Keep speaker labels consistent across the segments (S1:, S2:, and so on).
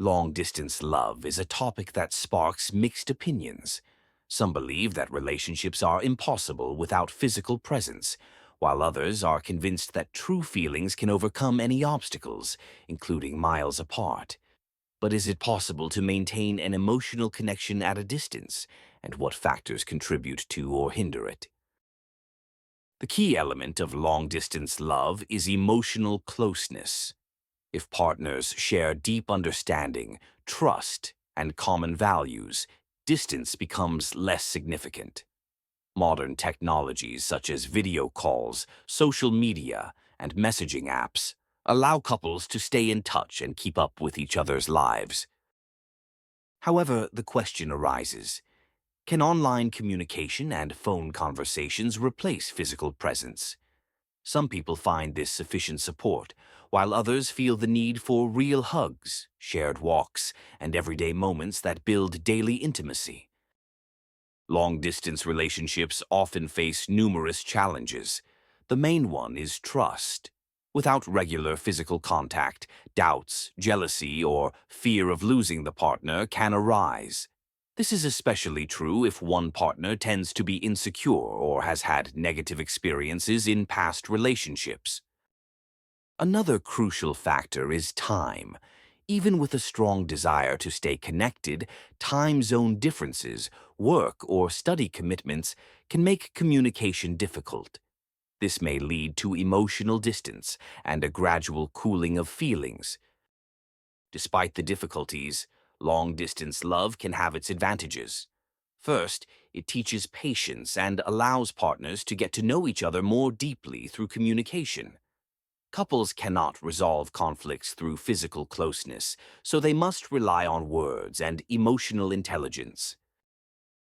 S1: Long-distance love is a topic that sparks mixed opinions. Some believe that relationships are impossible without physical presence, while others are convinced that true feelings can overcome any obstacles, including miles apart. But is it possible to maintain an emotional connection at a distance, and what factors contribute to or hinder it? The key element of long-distance love is emotional closeness. If partners share deep understanding, trust, and common values, distance becomes less significant. Modern technologies such as video calls, social media, and messaging apps allow couples to stay in touch and keep up with each other's lives. However, the question arises, can online communication and phone conversations replace physical presence? Some people find this sufficient support, while others feel the need for real hugs, shared walks, and everyday moments that build daily intimacy. Long-distance relationships often face numerous challenges. The main one is trust. Without regular physical contact, doubts, jealousy, or fear of losing the partner can arise. This is especially true if one partner tends to be insecure or has had negative experiences in past relationships. Another crucial factor is time. Even with a strong desire to stay connected, time zone differences, work or study commitments can make communication difficult. This may lead to emotional distance and a gradual cooling of feelings. Despite the difficulties, long-distance love can have its advantages. First, it teaches patience and allows partners to get to know each other more deeply through communication. Couples cannot resolve conflicts through physical closeness, so they must rely on words and emotional intelligence.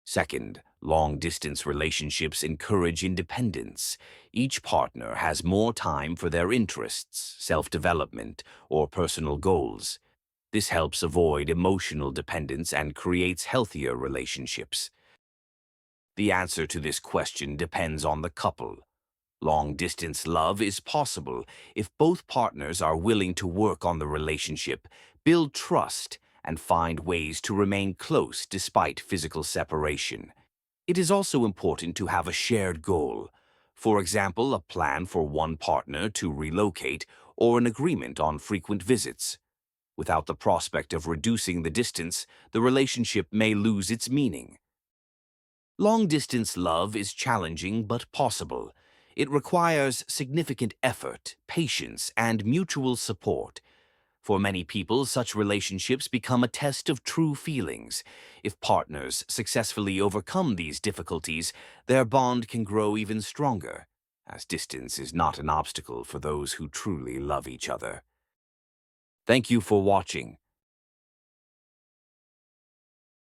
S1: Second, long-distance relationships encourage independence. Each partner has more time for their interests, self-development, or personal goals. This helps avoid emotional dependence and creates healthier relationships. The answer to this question depends on the couple. Long-distance love is possible if both partners are willing to work on the relationship, build trust, and find ways to remain close despite physical separation. It is also important to have a shared goal. For example, a plan for one partner to relocate or an agreement on frequent visits. Without the prospect of reducing the distance, the relationship may lose its meaning. Long-distance love is challenging but possible. It requires significant effort, patience, and mutual support. For many people, such relationships become a test of true feelings. If partners successfully overcome these difficulties, their bond can grow even stronger, as distance is not an obstacle for those who truly love each other. Thank you for watching.